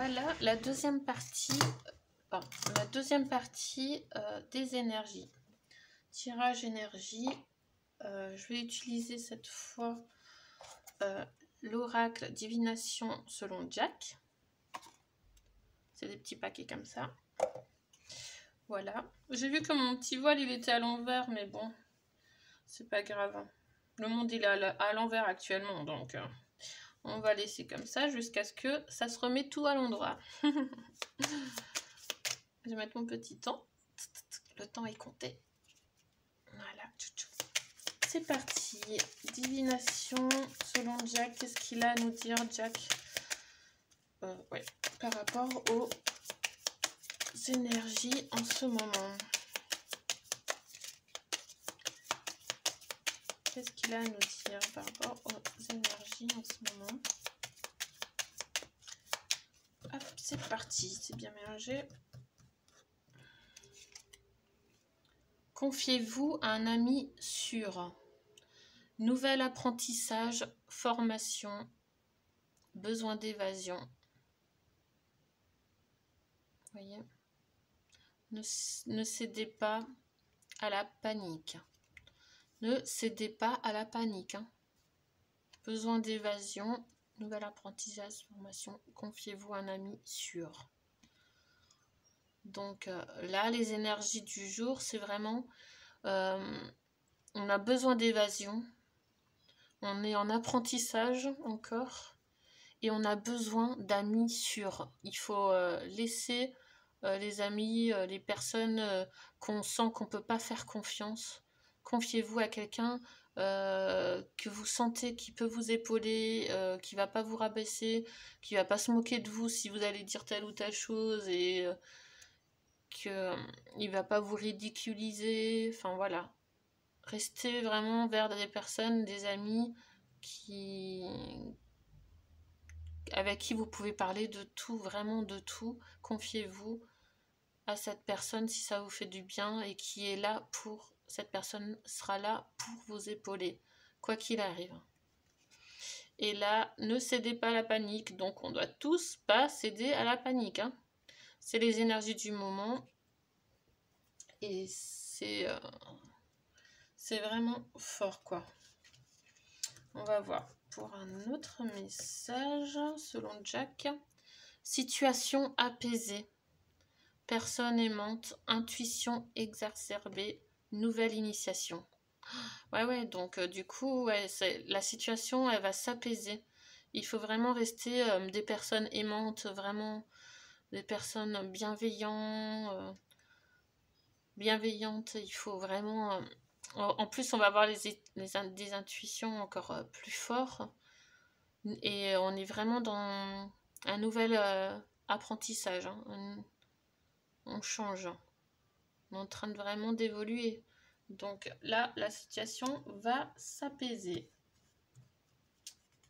voilà la deuxième partie, des énergies. Tirage énergie. Je vais utiliser cette fois l'oracle divination selon Jack. C'est des petits paquets comme ça. Voilà. J'ai vu que mon petit voile il était à l'envers, mais bon, c'est pas grave. Le monde il est à l'envers actuellement, donc on va laisser comme ça jusqu'à ce que ça se remette tout à l'endroit. Je vais mettre mon petit temps. Le temps est compté. Voilà. C'est parti. Divination selon Jack. Qu'est-ce qu'il a à nous dire, Jack? Ouais, par rapport aux énergies en ce moment. Qu'est-ce qu'il a à nous dire par rapport aux énergies en ce moment? Hop, c'est parti. C'est bien mélangé. Confiez-vous à un ami sûr. Nouvel apprentissage, formation, besoin d'évasion. Voyez, ne cédez pas à la panique. Ne cédez pas à la panique. Hein. Besoin d'évasion, nouvel apprentissage, formation, confiez-vous à un ami sûr. Donc là, les énergies du jour, c'est vraiment, on a besoin d'évasion. On est en apprentissage encore. Et on a besoin d'amis sûrs. Il faut laisser les amis, les personnes qu'on sent qu'on ne peut pas faire confiance. Confiez-vous à quelqu'un que vous sentez qui peut vous épauler, qui ne va pas vous rabaisser, qui ne va pas se moquer de vous si vous allez dire telle ou telle chose et qu'il ne va pas vous ridiculiser. Enfin voilà. Restez vraiment vers des personnes, des amis avec qui vous pouvez parler de tout, vraiment de tout. Confiez-vous à cette personne si ça vous fait du bien et qui est là pour... Cette personne sera là pour vous épauler, quoi qu'il arrive. Et là, ne cédez pas à la panique. Donc, on doit tous pas céder à la panique. Hein. C'est les énergies du moment. Et c'est vraiment fort, quoi. On va voir. Pour un autre message, selon Jack, situation apaisée, personne aimante, intuition exacerbée, nouvelle initiation. Ouais, donc du coup, ouais, la situation, elle va s'apaiser. Il faut vraiment rester des personnes aimantes, vraiment des personnes bienveillantes. Il faut vraiment... en plus, on va avoir des intuitions encore plus fortes. Et on est vraiment dans un nouvel apprentissage. Hein. On change. On est en train de vraiment d'évoluer. Donc là, la situation va s'apaiser.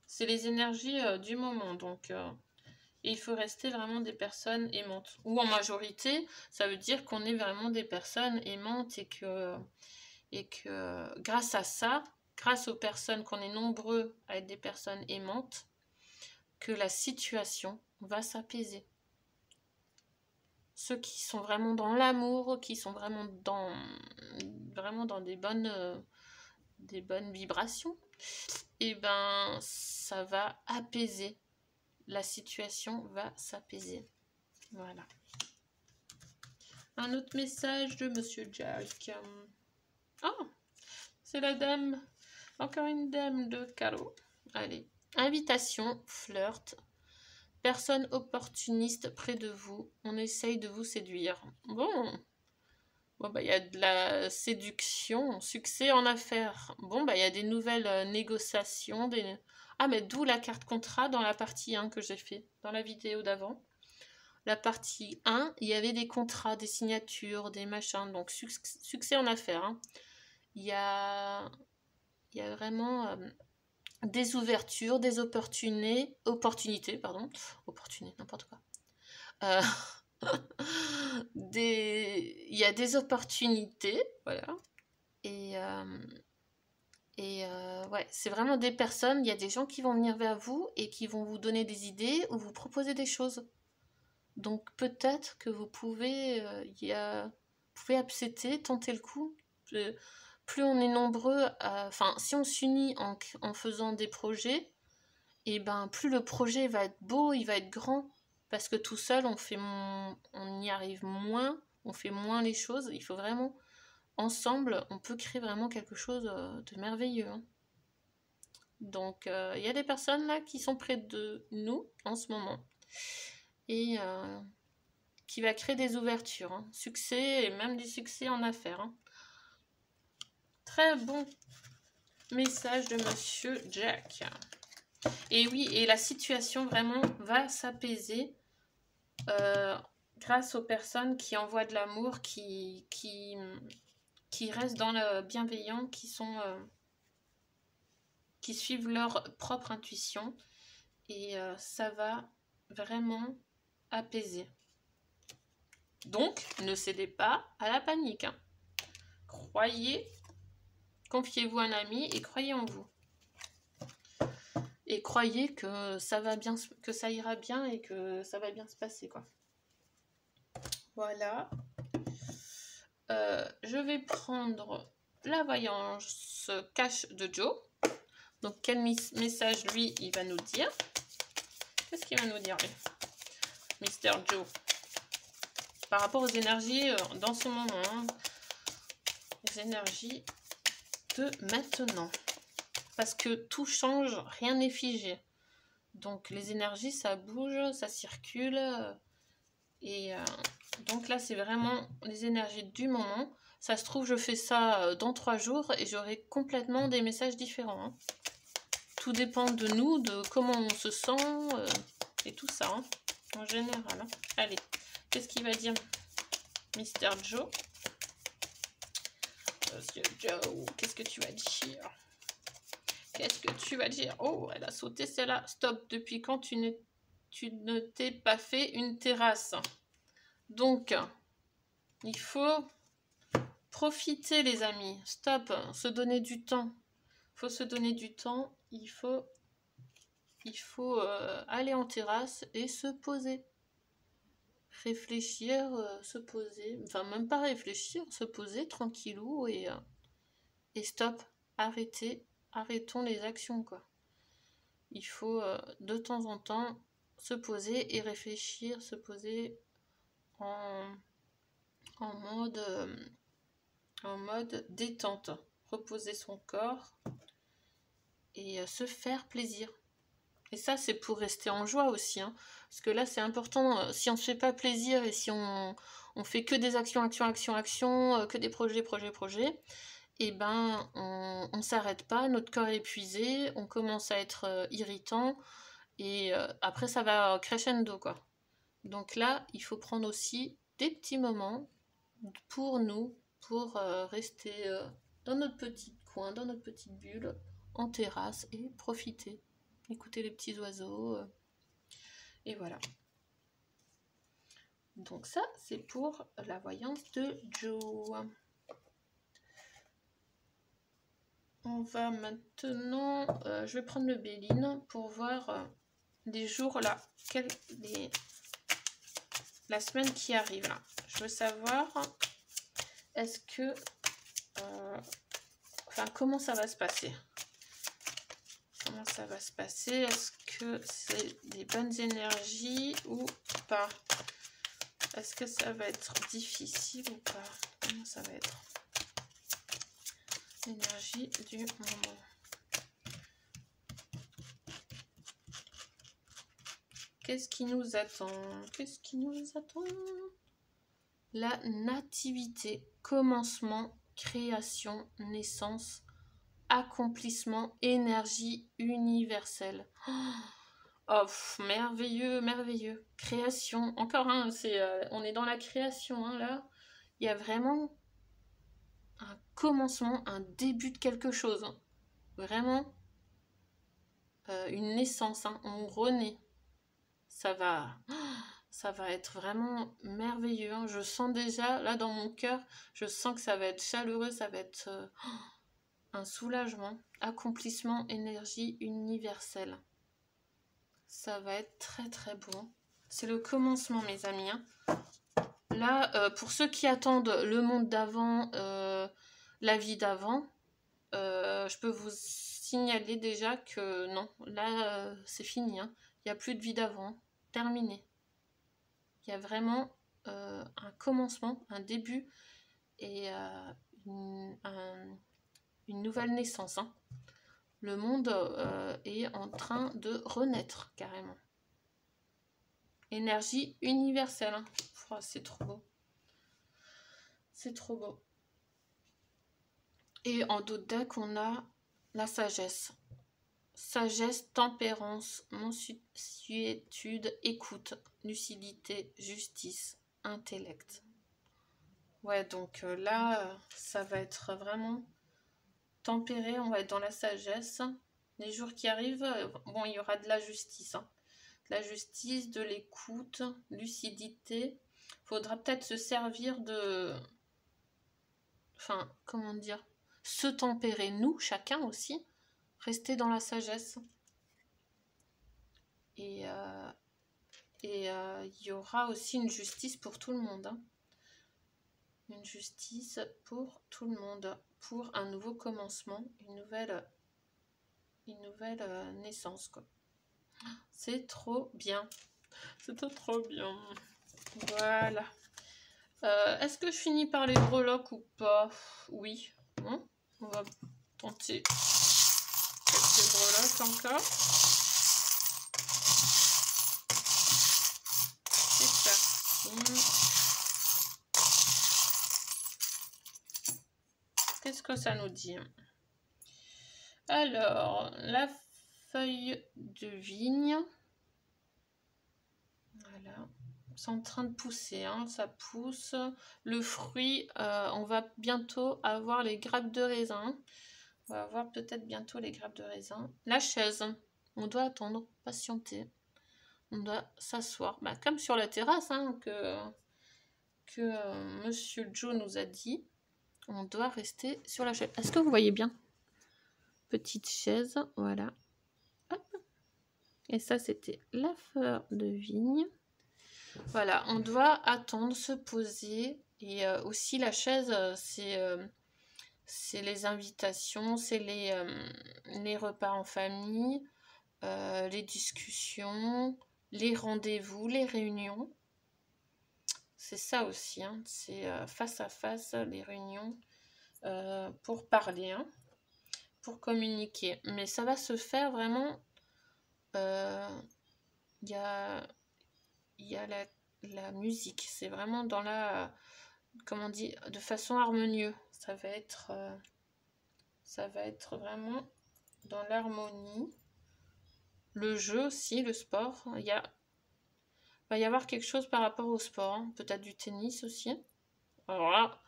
C'est les énergies du moment. Donc il faut rester vraiment des personnes aimantes. Ou en majorité, ça veut dire qu'on est vraiment des personnes aimantes et que grâce à ça, grâce aux personnes, qu'on est nombreux à être des personnes aimantes, que la situation va s'apaiser. Ceux qui sont vraiment dans l'amour, qui sont vraiment dans des bonnes vibrations, et ben ça va apaiser. La situation va s'apaiser. Voilà. Un autre message de Monsieur Jack. Oh, c'est la dame. Encore une dame de carreau. Allez. Invitation, flirt. Personne opportuniste près de vous. On essaye de vous séduire. Bon, bah, y a de la séduction. Succès en affaires. Bon, bah, il y a des nouvelles négociations. Ah, mais d'où la carte contrat dans la partie 1 que j'ai fait, dans la vidéo d'avant. La partie 1, il y avait des contrats, des signatures, des machins. Donc, succès en affaires. Hein. Il y a vraiment... des ouvertures, des opportunités, n'importe quoi. Il y a des opportunités, voilà. Et ouais, c'est vraiment des personnes, il y a des gens qui vont venir vers vous et qui vont vous donner des idées ou vous proposer des choses. Donc peut-être que vous pouvez, pouvez accepter, tenter le coup. Plus on est nombreux, enfin si on s'unit en faisant des projets, et ben plus le projet va être beau, il va être grand, parce que tout seul on y arrive moins, on fait moins les choses. Il faut vraiment, ensemble, on peut créer vraiment quelque chose de merveilleux. Hein. Donc il y a des personnes là qui sont près de nous en ce moment et qui va créer des ouvertures, hein. Succès et même du succès en affaires. Hein. Très bon message de Monsieur Jack. Et oui, et la situation vraiment va s'apaiser grâce aux personnes qui envoient de l'amour, qui restent dans le bienveillant, qui suivent leur propre intuition. Et ça va vraiment apaiser. Donc, ne cédez pas à la panique. Hein. Croyez, confiez-vous à un ami et croyez en vous. Et croyez que ça va bien, que ça ira bien et que ça va bien se passer, quoi. Voilà. Je vais prendre la voyance cache de Joe. Donc, quel message, lui, il va nous dire? Qu'est-ce qu'il va nous dire, lui? Mister Joe. Par rapport aux énergies dans ce moment. Hein. Les énergies de maintenant. Parce que tout change, rien n'est figé. Donc, les énergies, ça bouge, ça circule. Et donc là, c'est vraiment les énergies du moment. Ça se trouve, je fais ça dans 3 jours et j'aurai complètement des messages différents. Hein. Tout dépend de nous, de comment on se sent et tout ça, hein, en général. Hein. Allez, qu'est-ce qu'il va dire Mister Joe? Monsieur Joe, qu'est-ce que tu vas dire? Qu'est-ce que tu vas dire? Oh, elle a sauté celle-là. Stop, depuis quand tu ne t'es pas fait une terrasse? Donc, il faut profiter, les amis. Stop, se donner du temps. Il faut se donner du temps. Il faut aller en terrasse et se poser. Réfléchir, se poser. Enfin, même pas réfléchir, se poser tranquillou et stop. Arrêtons les actions, quoi. Il faut de temps en temps se poser et réfléchir, se poser en mode détente, reposer son corps et se faire plaisir. Et ça, c'est pour rester en joie aussi, hein, parce que là, c'est important, si on ne se fait pas plaisir et si on fait que des actions, que des projets, et ben, on s'arrête pas, notre corps est épuisé, on commence à être irritant, et après, ça va crescendo, quoi. Donc là, il faut prendre aussi des petits moments pour nous, pour rester dans notre petit coin, dans notre petite bulle, en terrasse et profiter. Écouter les petits oiseaux. Et voilà. Donc ça, c'est pour la voyance de Joe. On va maintenant... je vais prendre le Béline pour voir des jours là. La semaine qui arrive là. Je veux savoir... Est-ce que... comment ça va se passer? Comment ça va se passer? Est-ce que c'est des bonnes énergies ou pas? Est-ce que ça va être difficile ou pas? Comment ça va être? L'énergie du moment. Qu'est-ce qui nous attend? Qu'est-ce qui nous attend? La nativité, commencement, création, naissance, accomplissement, énergie universelle. Oh, merveilleux, merveilleux. Création, encore un, on est dans la création, hein, là. Il y a vraiment un commencement, un début de quelque chose. Hein. Vraiment une naissance, hein, on renaît. Ça va être vraiment merveilleux. Hein. Je sens déjà, là dans mon cœur, je sens que ça va être chaleureux, ça va être un soulagement. Accomplissement, énergie universelle. Ça va être très très bon. C'est le commencement, mes amis. Hein. Là, pour ceux qui attendent le monde d'avant, la vie d'avant, je peux vous signaler déjà que non, là, c'est fini. Hein. Il n'y a plus de vie d'avant. Terminé. Il y a vraiment un commencement, un début et une nouvelle naissance. Hein. Le monde est en train de renaître, carrément. Énergie universelle. Hein. Oh, c'est trop beau. C'est trop beau. Et en d'autres decks, on a la sagesse. Sagesse, tempérance, mansuétude, écoute, lucidité, justice, intellect. Ouais, donc là, ça va être vraiment tempéré. On va être dans la sagesse. Les jours qui arrivent, bon, il y aura de la justice. Hein. De la justice, de l'écoute, lucidité. Faudra peut-être se servir de... Enfin, comment dire, se tempérer, nous, chacun aussi, rester dans la sagesse. Et il y aura aussi une justice pour tout le monde. Hein. Une justice pour tout le monde, pour un nouveau commencement, une nouvelle naissance. Quoi. C'est trop bien. C'est trop bien. Voilà. Est-ce que je finis par les breloques ou pas? Oui. Hein, on va tenter quelques breloques encore. C'est parti. Qu'est-ce que ça nous dit? Alors, la feuille de vigne. Voilà. C'est en train de pousser, hein, ça pousse. Le fruit, on va bientôt avoir les grappes de raisin. On va avoir peut-être bientôt les grappes de raisin. La chaise, on doit attendre, patienter. On doit s'asseoir, bah, comme sur la terrasse hein, que Monsieur Joe nous a dit. On doit rester sur la chaise. Est-ce que vous voyez bien? Petite chaise, voilà. Hop. Et ça, c'était la fleur de vigne. Voilà, on doit attendre, se poser. Et aussi, la chaise, c'est les invitations, c'est les repas en famille, les discussions, les rendez-vous, les réunions. C'est ça aussi, hein, c'est face à face, les réunions pour parler, hein, pour communiquer. Mais ça va se faire vraiment... Il y a la musique, c'est vraiment dans la... comment on dit, de façon harmonieuse. Ça va être vraiment dans l'harmonie. Le jeu aussi, le sport. Il va y avoir quelque chose par rapport au sport. Hein. Peut-être du tennis aussi. Alors là,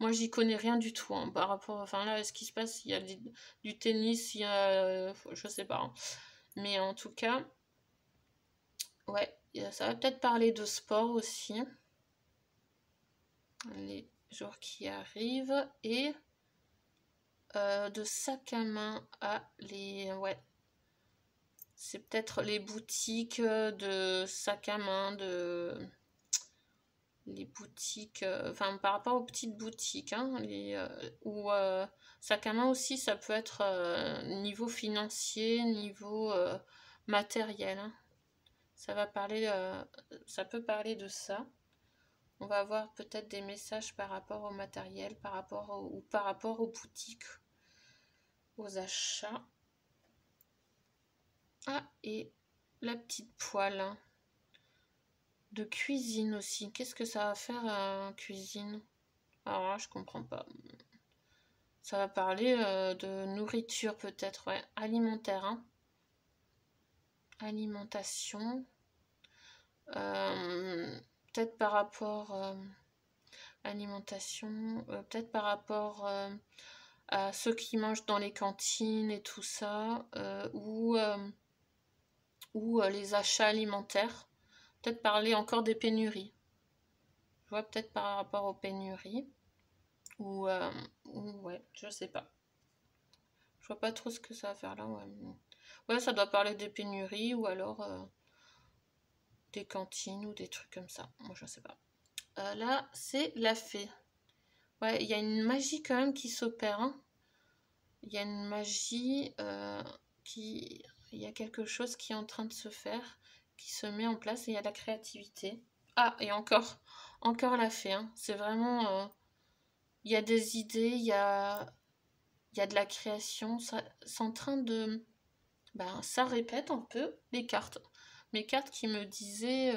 moi j'y connais rien du tout. Hein, par rapport, enfin là, ce qui se passe, il y a du tennis, il y a... je sais pas. Hein. Mais en tout cas, ouais, ça va peut-être parler de sport aussi. Les jours qui arrivent. Et... de sac à main à les... Ouais. C'est peut-être les boutiques de sac à main, les boutiques... Enfin, par rapport aux petites boutiques, hein, ou sac à main aussi, ça peut être niveau financier, niveau matériel. Hein. Ça va parler... ça peut parler de ça. On va avoir peut-être des messages par rapport au matériel, par rapport aux boutiques, aux achats. Ah, et la petite poêle de cuisine aussi. Qu'est-ce que ça va faire en cuisine? Alors là, je comprends pas. Ça va parler de nourriture peut-être, ouais. Alimentaire, hein. Alimentation. Peut-être par rapport... alimentation. Peut-être par rapport... à ceux qui mangent dans les cantines et tout ça, ou les achats alimentaires. Peut-être parler encore des pénuries. Je vois peut-être par rapport aux pénuries. Ou ouais, je sais pas. Je vois pas trop ce que ça va faire là. Ouais, ouais ça doit parler des pénuries ou alors des cantines ou des trucs comme ça. Moi, je sais pas. Là, c'est la fée. Ouais, il y a une magie quand même qui s'opère. Hein. Il y a une magie qui... Il y a quelque chose qui est en train de se faire, qui se met en place, et il y a la créativité. Ah, et encore la fée. Hein. C'est vraiment... il y a des idées, il y a de la création. C'est en train de... Ben, ça répète un peu les cartes. Mes cartes qui me disaient...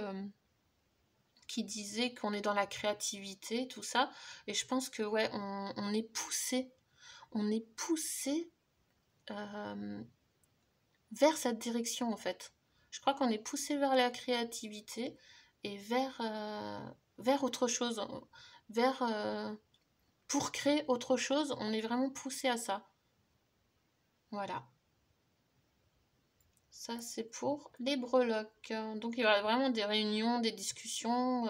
qui disait qu'on est dans la créativité, tout ça. Et je pense que ouais, on est poussé. On est poussé vers cette direction en fait. Je crois qu'on est poussé vers la créativité et vers autre chose. Pour créer autre chose, on est vraiment poussé à ça. Voilà. Ça, c'est pour les breloques. Donc, il y aura vraiment des réunions, des discussions.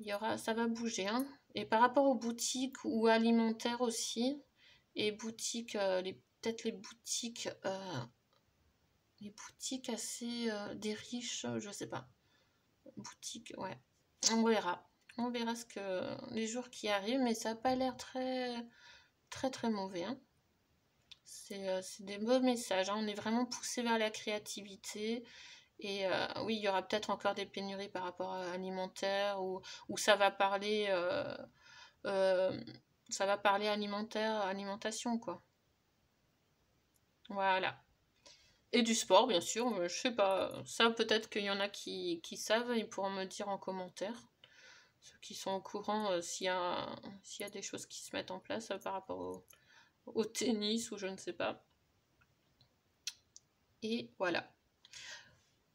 Ça va bouger. Hein. Et par rapport aux boutiques ou alimentaires aussi, et boutiques, peut-être les boutiques assez des riches, je sais pas. Boutiques, ouais. On verra. On verra les jours qui arrivent, mais ça n'a pas l'air très, très, très mauvais. Hein. C'est des beaux messages. Hein. On est vraiment poussé vers la créativité. Et oui, il y aura peut-être encore des pénuries par rapport à alimentaire ou ça va parler alimentation quoi. Voilà. Et du sport bien sûr, je sais pas, ça peut-être qu'il y en a qui savent, ils pourront me dire en commentaire. Ceux qui sont au courant s'il y a des choses qui se mettent en place par rapport au tennis ou je ne sais pas. Et voilà.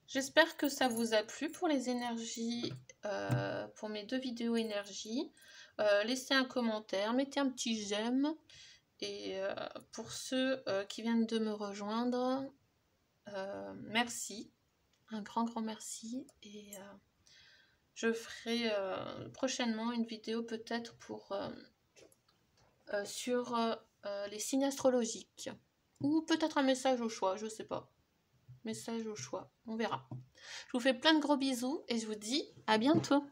J'espère que ça vous a plu pour les énergies, pour mes 2 vidéos énergie. Laissez un commentaire, mettez un petit j'aime. Et pour ceux qui viennent de me rejoindre, merci. Un grand, grand merci. Et je ferai prochainement une vidéo peut-être sur les signes astrologiques. Ou peut-être un message au choix, je sais pas. Message au choix, on verra. Je vous fais plein de gros bisous et je vous dis à bientôt.